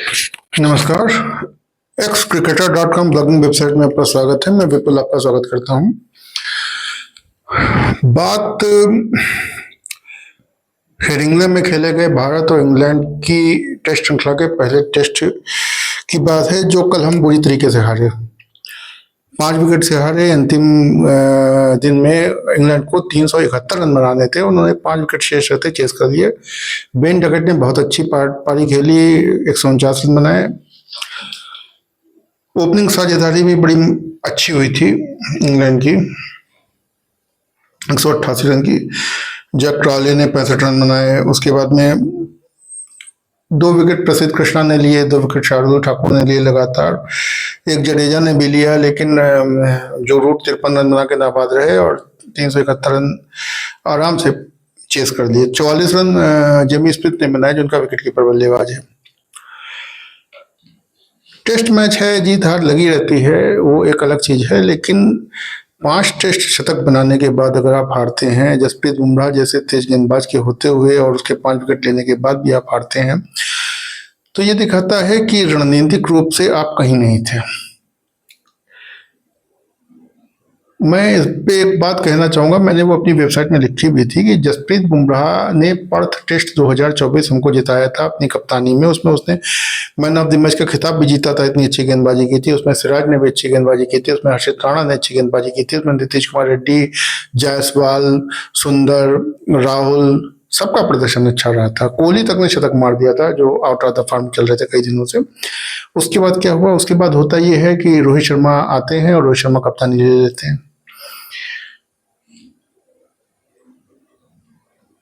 नमस्कार। XCricketer.com blogging website में आपका स्वागत है। मैं विपुल आपका स्वागत करता हूं। बात हेडिंग्ले में खेले गए भारत और इंग्लैंड की टेस्ट श्रृंखला के पहले टेस्ट की बात है, जो कल हम बुरी तरीके से हारे। 5 विकेट से हारे। अंतिम दिन में इंग्लैंड को 371 रन बनाने थे, उन्होंने 5 विकेट शेष रहते चेस कर दिए। बेन डकट ने बहुत अच्छी पारी खेली, 149 रन बनाए। ओपनिंग साझेदारी भी बड़ी अच्छी हुई थी इंग्लैंड की, 188 रन की। जैक ट्रॉले ने 65 रन बनाए। उसके बाद में 2 विकेट प्रसिद्ध कृष्णा ने लिए, 2 विकेट शार्दुल ठाकुर ने लिए लगातार। एक जडेजा ने भी लिया, लेकिन जो रूट 53 रन बना के नाबाद रहे और 371 रन आराम से चेस कर लिए। 44 रन जेमी स्मिथ ने बनाए, जो उनका विकेट कीपर बल्लेबाज है। टेस्ट मैच है, जीत हार लगी रहती है, वो एक अलग चीज है, लेकिन 5 टेस्ट शतक बनाने के बाद अगर आप हारते हैं, जसप्रीत बुमराह जैसे तेज गेंदबाज के होते हुए, और उसके 5 विकेट लेने के बाद भी आप हारते हैं, तो ये दिखाता है कि रणनीतिक रूप से आप कहीं नहीं थे। मैं इस पे एक बात कहना चाहूंगा, मैंने वो अपनी वेबसाइट में लिखी भी थी कि जसप्रीत बुमराह ने पर्थ टेस्ट 2024 हमको जिताया था अपनी कप्तानी में। उसमें उसने मैन ऑफ द मैच का खिताब भी जीता था, इतनी अच्छी गेंदबाजी की थी। उसमें सिराज ने भी अच्छी गेंदबाजी की थी, उसमें हर्षित राणा ने अच्छी गेंदबाजी की थी, उसमें नीतीश कुमार रेड्डी, जायसवाल, सुंदर, राहुल, सबका प्रदर्शन अच्छा रहा था। कोहली तक ने शतक मार दिया था, जो आउट ऑफ द फॉर्म चल रहे थे कई दिनों से। उसके बाद क्या हुआ? उसके बाद होता ये है कि रोहित शर्मा आते हैं और रोहित शर्मा कप्तानी ले लेते हैं।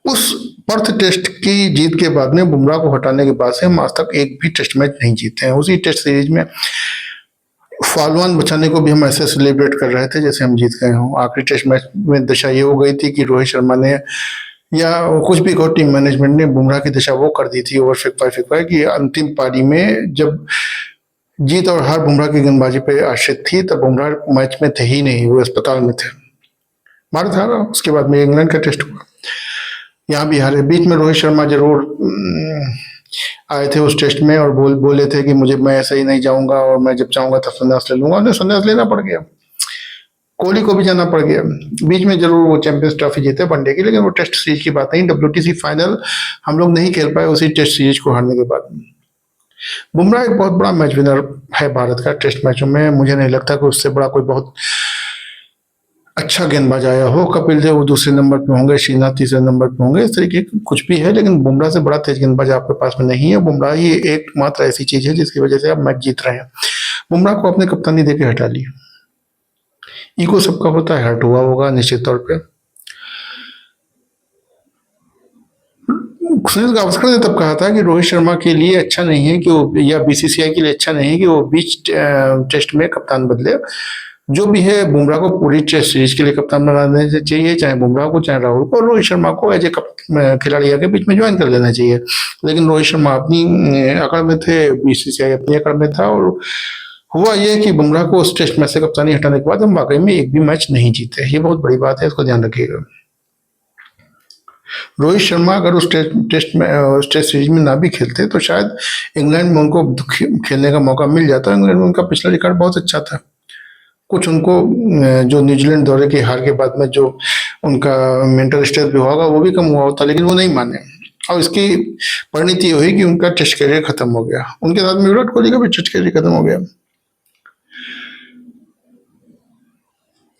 उस पर्थ टेस्ट की जीत के बाद में, बुमराह को हटाने के बाद से हम आज तक एक भी टेस्ट मैच नहीं जीते हैं। उसी टेस्ट सीरीज में फॉलोऑन बचाने को भी हम ऐसे सेलिब्रेट कर रहे थे जैसे हम जीत गए हों। आखिरी टेस्ट मैच में दशा ये हो गई थी कि रोहित शर्मा ने, या कुछ भी कहो, टीम मैनेजमेंट ने बुमराह की दशा वो कर दी थी, ओवर फिक कि अंतिम पारी में जब जीत और हार बुमराह की गेंदबाजी पे आश्रित थी, तब बुमराह मैच में थे ही नहीं, वो अस्पताल में थे। भारत हारा। उसके बाद में इंग्लैंड का टेस्ट हुआ, यहाँ भी हारे। बीच में रोहित शर्मा जरूर आए थे उस टेस्ट में और बोले थे कि मैं ऐसे ही नहीं जाऊंगा, और मैं जब चाहूंगा तब संन्यास ले लूंगा। उन्हें संन्यास लेना पड़ गया। कोहली को भी जाना पड़ गया। बीच में जरूर वो चैंपियंस ट्रॉफी जीते वनडे की, लेकिन वो टेस्ट सीरीज की बात नहीं। WTC फाइनल हम लोग नहीं खेल पाए उसी टेस्ट सीरीज को हारने के बाद। बुमराह एक बहुत बड़ा मैच विनर है भारत का टेस्ट मैचों में। मुझे नहीं लगता कि उससे बड़ा कोई बहुत अच्छा गेंदबाज आया हो। कपिल देव दूसरे नंबर पे होंगे, श्रीनाथ तीसरे नंबर पे होंगे, इस तरीके कुछ भी है, लेकिन बुमराह से बड़ा तेज गेंदबाज आपके पास में नहीं है। बुमराह ही एकमात्र ऐसी चीज है जिसकी वजह से आप मैच जीत रहे हैं। बुमराह को अपने कप्तानी देके हटा ली। ईगो सबका होता है, हर्ट हुआ होगा निश्चित तौर पे। सुनील गावस्कर ने तब कहा था कि रोहित शर्मा के लिए अच्छा नहीं है कि वो, या BCCI के लिए अच्छा नहीं है कि वो बीच टेस्ट में कप्तान बदले। जो भी है, बुमराह को पूरी टेस्ट सीरीज के लिए कप्तान बनाना चाहिए, चाहे बुमराह को, चाहे राहुल को। रोहित शर्मा को एज ए खिलाड़ी आके बीच में ज्वाइन कर लेना चाहिए। लेकिन रोहित शर्मा अपनी अकड़ में थे, BCCI अपनी अकड़ में था, और हुआ ये कि बुमराह को उस टेस्ट मैच से कप्तानी हटाने के बाद हम वाकई में एक भी मैच नहीं जीते। ये बहुत बड़ी बात है, इसको ध्यान रखिएगा। रोहित शर्मा अगर उस टेस्ट सीरीज में ना भी खेलते तो शायद इंग्लैंड में उनको खेलने का मौका मिल जाता। इंग्लैंड में उनका पिछला रिकॉर्ड बहुत अच्छा था। कुछ उनको जो न्यूजीलैंड दौरे की हार के बाद में जो उनका मेंटल स्ट्रेस भी होगा, वो भी कम हुआ होता, लेकिन वो नहीं माने, और इसकी परिणति हुई कि उनका टेस्ट करियर खत्म हो गया। उनके साथ में विराट कोहली का भी टेस्ट करियर खत्म हो गया।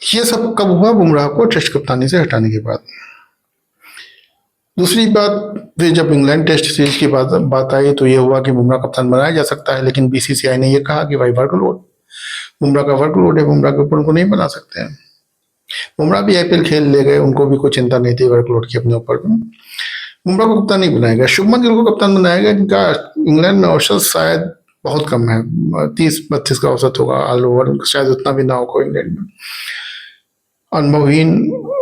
ये सब कब हुआ? बुमराह को टेस्ट कप्तानी से हटाने के बाद। दूसरी बात, फिर जब इंग्लैंड टेस्ट सीरीज की बात आई तो ये हुआ कि बुमराह कप्तान बनाया जा सकता है, लेकिन BCCI ने ये कहा कि भाई वर्कलोड, बुमराह का वर्कलोड है, बुमराह के ऊपर उनको नहीं बना सकते हैं। बुमराह भी IPL खेल ले गए, उनको भी कोई चिंता नहीं थी वर्कलोड की अपने ऊपर। बुमराह को कप्तान नहीं बनाया गया। शुभमन गिल को कप्तान बनाया गया, जिनका इंग्लैंड में औसत शायद बहुत कम है, 30-32 का औसत होगा ऑल ओवर, शायद उतना भी ना हो इंग्लैंड में। अनुभवहीन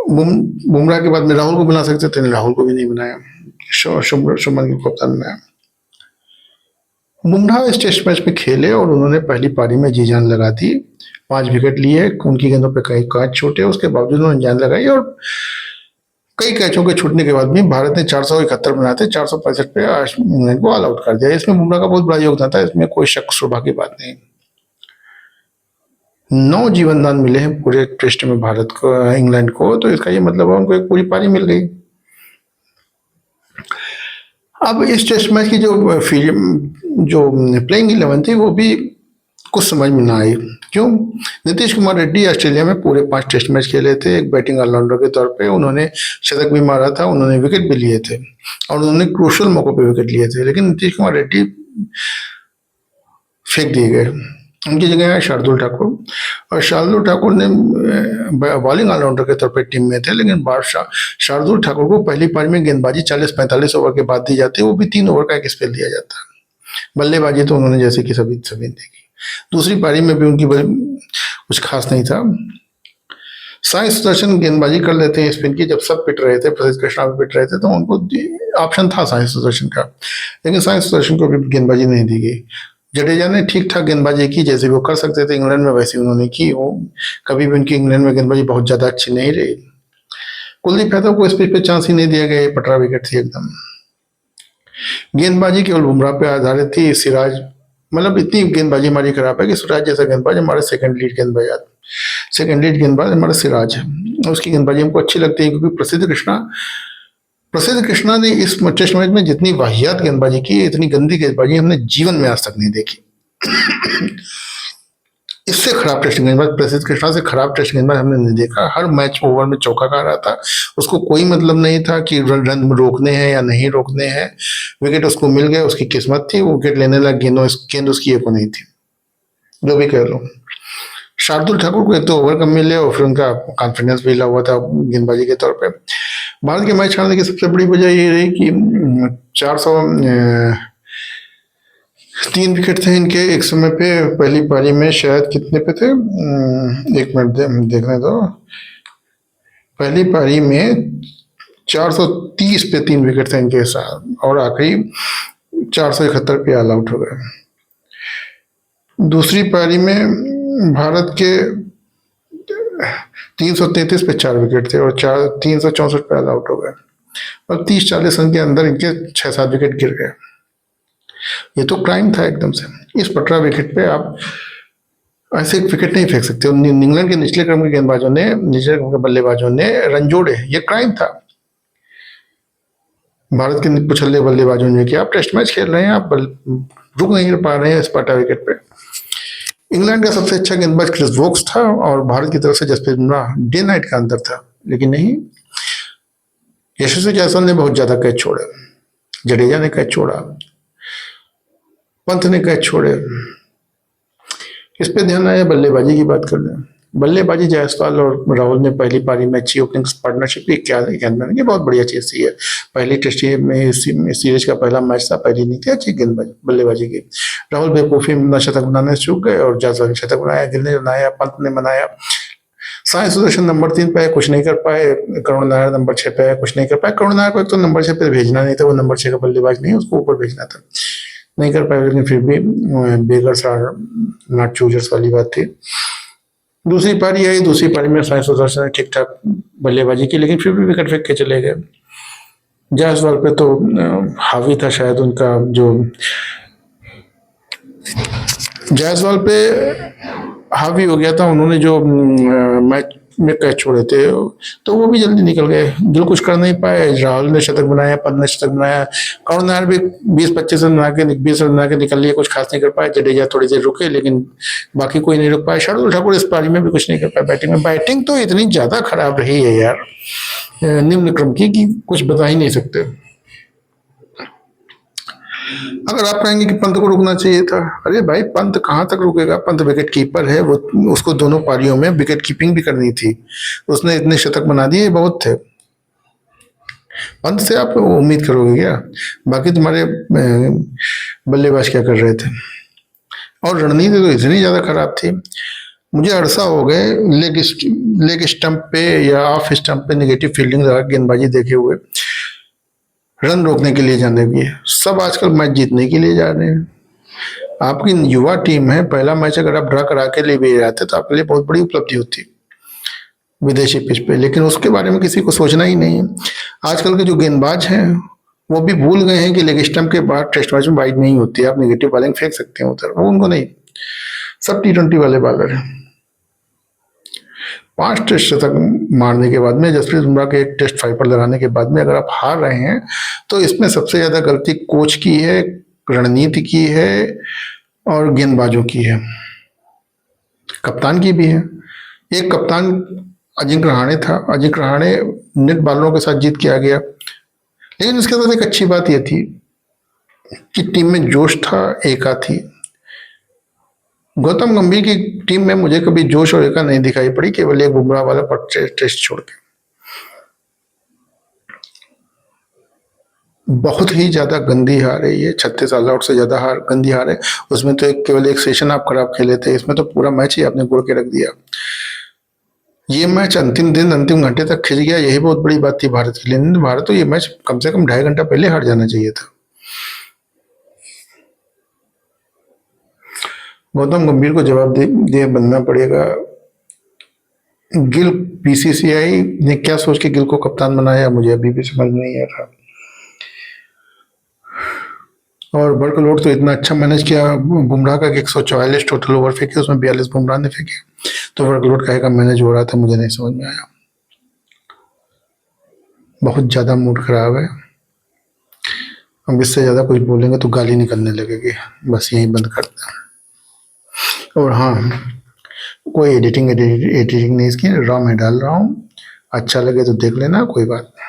बुमराह के बाद में राहुल को बना सकते थे, राहुल को भी नहीं बनाया। शुभमन गिल को कप्तान बनाया। बुमराह इस टेस्ट मैच में खेले और उन्होंने पहली पारी में जी जान लगा दी। 5 विकेट लिए, उनकी गेंदों पे कई कांच छोटे, उसके बावजूद उन्होंने जान लगाई और कई कैचों के छूटने के बाद भी भारत ने 471 बनाए थे, 465 पे इंग्लैंड को ऑल आउट कर दिया। इसमें बुमराह का बहुत बड़ा योगदान था, इसमें कोई शक शुबा की बात नहीं। 9 जीवन दान मिले हैं पूरे टेस्ट में भारत को, इंग्लैंड को, तो इसका ये मतलब है उनको एक पूरी पारी मिल गई। अब इस टेस्ट मैच की जो प्लेइंग 11 थी वो भी कुछ समझ में ना आई। क्यों? नीतीश कुमार रेड्डी ऑस्ट्रेलिया में पूरे 5 टेस्ट मैच खेले थे एक बैटिंग ऑलराउंडर के तौर पे। उन्होंने शतक भी मारा था, उन्होंने विकेट भी लिए थे और उन्होंने क्रूशल मौकों पे विकेट लिए थे, लेकिन नीतीश कुमार रेड्डी फेंक दिए गए। उनकी जगह है शार्दुल ठाकुर, और शार्दुल ठाकुर ने बॉलिंग ऑलराउंडर के तौर पे टीम में थे, लेकिन शार्दुल ठाकुर को पहली पारी में गेंदबाजी 40-45 ओवर के बाद दी जाती है, वो भी 3 ओवर का एक स्पेल दिया जाता है। बल्लेबाजी तो उन्होंने जैसे कि सभी देखी। दूसरी पारी में भी उनकी कुछ खास नहीं था। साई सुदर्शन गेंदबाजी कर लेते हैं स्पिन की, जब सब पिट रहे थे, प्रसिद्ध कृष्णा भी पिट रहे थे, तो उनको ऑप्शन था साई सुदर्शन का, लेकिन साई सुदर्शन को भी गेंदबाजी नहीं दी गई। जडेजा ने ठीक ठाक गेंदबाजी की, जैसे वो कर सकते थे इंग्लैंड में वैसे उन्होंने की। वो कभी भी उनकी इंग्लैंड में गेंदबाजी बहुत ज्यादा अच्छी नहीं रही। कुलदीप यादव को इस पिच पे चांस ही नहीं दिया गया, पटरा विकेट थी एकदम। गेंदबाजी केवल बुमराह पे आधारित थी। सिराज, मतलब इतनी गेंदबाजी हमारी खराब है कि सिराज जैसा गेंदबाज हमारे सेकंड लीड गेंदबाज हमारा सिराज है। उसकी गेंदबाजी हमको अच्छी लगती है, क्योंकि प्रसिद्ध कृष्णा ने इस टेस्ट मैच में जितनी वाहियात गेंदबाजी की, इतनी गंदी गेंदबाजी हमने जीवन में आज तक नहीं देखी। इससे खराब टेस्ट गेंदबाज, प्रसिद्ध कृष्णा से खराब टेस्ट गेंदबाज हमने नहीं देखा। हर मैच ओवर में चौका खा रहा था, उसको कोई मतलब नहीं था कि रन रोकने हैं या नहीं रोकने हैं। विकेट उसको मिल गए, उसकी किस्मत थी, वो विकेट लेने लग, गेंद उसकी एक नहीं थी, जो भी कह लो। शार्दुल ठाकुर को एक तो ओवर कम मिले और फिर उनका कॉन्फिडेंस भी हिला हुआ था गेंदबाजी के तौर पे। भारत के मैच हारने की सबसे बड़ी वजह ये रही कि 403 विकेट थे इनके एक समय पे। पहली पारी में शायद कितने पे थे, एक मिनट देखने दो। पहली पारी में 430 पे 3 विकेट थे इनके साथ, और आखिरी 471 पे ऑल आउट हो गए। दूसरी पारी में भारत के 333 पे 4 विकेट थे और 364 पे ऑल आउट हो गए, और 30-40 रन के अंदर इनके 6-7 विकेट गिर गए। ये तो क्राइम था एकदम से। इस पटरा विकेट पे आप ऐसे विकेट नहीं फेंक सकते। इंग्लैंड के निचले क्रम के बल्लेबाजों ने रन जोड़े, ये क्राइम था। भारत के पिछले बल्लेबाजों ने किया। आप टेस्ट मैच खेल रहे हैं, आप रुक नहीं पा रहे हैं इस पटरा विकेट पे। इंग्लैंड का सबसे अच्छा गेंदबाज क्रिस वोक्स था और भारत की तरफ से जसप्रीत बुमराह, डे नाइट का अंतर था, लेकिन नहीं। यशस्वी जायसवाल ने बहुत ज्यादा कैच छोड़े, जडेजा ने कैच छोड़ा, पंत ने कैच छोड़े। इस पे ध्यान आया। बल्लेबाजी की बात कर लें, बल्लेबाजी जायसवाल और राहुल ने पहली पारी में अच्छी ओपनिंग पार्टनरशिप की, क्या गेंदबाजी बहुत बढ़िया चीज थी। पहली टेस्ट में सीरीज का पहला मैच था, पहली नहीं थी, अच्छी गेंदबाजी बल्लेबाजी की। राहुल बेवकूफी में शतक बनाने से चूक गए और जायसवाल ने शतक बनाया, गिल ने बनाया, पंत ने बनाया। साई सुदर्शन नंबर 3 पे कुछ नहीं कर पाए, करुण नायर नंबर 6 पे कुछ नहीं कर पाए। करुण नायर को एक तो नंबर 6 पे भेजना नहीं था, वो नंबर 6 का बल्लेबाज नहीं, उसको ऊपर भेजना था, नहीं कर पाए, लेकिन फिर भी बेगर्स आर नॉट चूजर्स वाली बात थी। दूसरी पारी आई, दूसरी पारी में साई सुदर्शन ने ठीक ठाक बल्लेबाजी की, लेकिन फिर भी विकेट फेंक के चले गए। जायसवाल पे तो हावी था शायद उनका, जो जायसवाल पे हावी हो गया था, उन्होंने जो मैच में कैच छोड़े थे तो वो भी जल्दी निकल गए, दिल कुछ कर नहीं पाए। राहुल ने शतक बनाया, पंत ने शतक बनाया, करुण नायर भी 20-25 रन बना के 20 रन बना के निकल लिए, कुछ खास नहीं कर पाए। जडेजा थोड़ी देर रुके, लेकिन बाकी कोई नहीं रुक पाया। शार्दुल ठाकुर इस पारी में भी कुछ नहीं कर पाया। बैटिंग तो इतनी ज्यादा खराब रही है यार, निम्न क्रम की, कि कुछ बता ही नहीं सकते। अगर आप कहेंगे कि पंत को रुकना चाहिए था, अरे भाई पंत कहाँ तक रुकेगा? पंत विकेट कीपर है, वो उसको दोनों पारियों में विकेट कीपिंग भी करनी थी, उसने इतने शतक बना दिए, बहुत थे। पंत से आप उम्मीद करोगे क्या? बाकी तुम्हारे बल्लेबाज क्या कर रहे थे? और रणनीति तो इतनी ज्यादा खराब थी, मुझे अरसा हो गए लेग स्टंप पे या ऑफ स्टंप पे नेगेटिव फील्डिंग लगा गेंदबाजी देखे हुए। रन रोकने के लिए जाने भी है, सब आजकल मैच जीतने के लिए जा रहे हैं। आपकी युवा टीम है, पहला मैच अगर आप ड्रा करा के ले भी जाते तो आपके लिए बहुत बड़ी उपलब्धि होती। विदेशी पिच पे, लेकिन उसके बारे में किसी को सोचना ही नहीं है। आजकल के जो गेंदबाज हैं वो भी भूल गए हैं कि लेग स्टंप के बाद टेस्ट मैच में वाइड नहीं होती है, आप नेगेटिव बॉलिंग फेंक सकते हैं उधर, वो उनको नहीं। सब T20 वाले बॉलर हैं। 5 टेस्ट तक मारने के बाद में, जसप्रीत बुमराह के एक टेस्ट 5 पर लगाने के बाद में अगर आप हार रहे हैं तो इसमें सबसे ज्यादा गलती कोच की है, रणनीति की है और गेंदबाजों की है, कप्तान की भी है। एक कप्तान अजिंक्य रहाणे था, अजिंक्य रहाणे नेट बॉलरों के साथ जीत के आ गया, लेकिन उसके साथ एक अच्छी बात यह थी कि टीम में जोश था, एका थी। गौतम गंभीर की टीम में मुझे कभी जोश और एका नहीं दिखाई पड़ी, केवल एक बुमराह वाला पर टेस्ट छोड़ के। बहुत ही ज्यादा गंदी हार है ये, 36 ऑल आउट से ज्यादा गंदी हार है। उसमें तो केवल एक सेशन आप खराब खेले थे, इसमें तो पूरा मैच ही आपने गुड़ के रख दिया। ये मैच अंतिम दिन, अंतिम घंटे तक खिंच गया, यही बहुत बड़ी बात थी भारत के लिए। भारत तो ये मैच कम से कम 2.5 घंटा पहले हार जाना चाहिए था। गौतम गंभीर को जवाब दे बनना पड़ेगा। गिल, बीसीसीआई ने क्या सोच के गिल को कप्तान बनाया, मुझे अभी भी समझ नहीं आ रहा। और वर्कलोड तो इतना अच्छा मैनेज किया बुमराह का कि 144 टोटल ओवर फेंके, उसमें 42 बुमराह ने फेंके, तो वर्कलोड काहे का मैनेज हो रहा था मुझे नहीं समझ में आया। बहुत ज्यादा मूड खराब है। अब इससे ज्यादा कुछ बोलेंगे तो गाली निकलने लगेगी, बस यही बंद करते हैं। और हाँ, कोई एडिटिंग नहीं, इसकी रॉ में डाल रहा हूँ, अच्छा लगे तो देख लेना, कोई बात नहीं।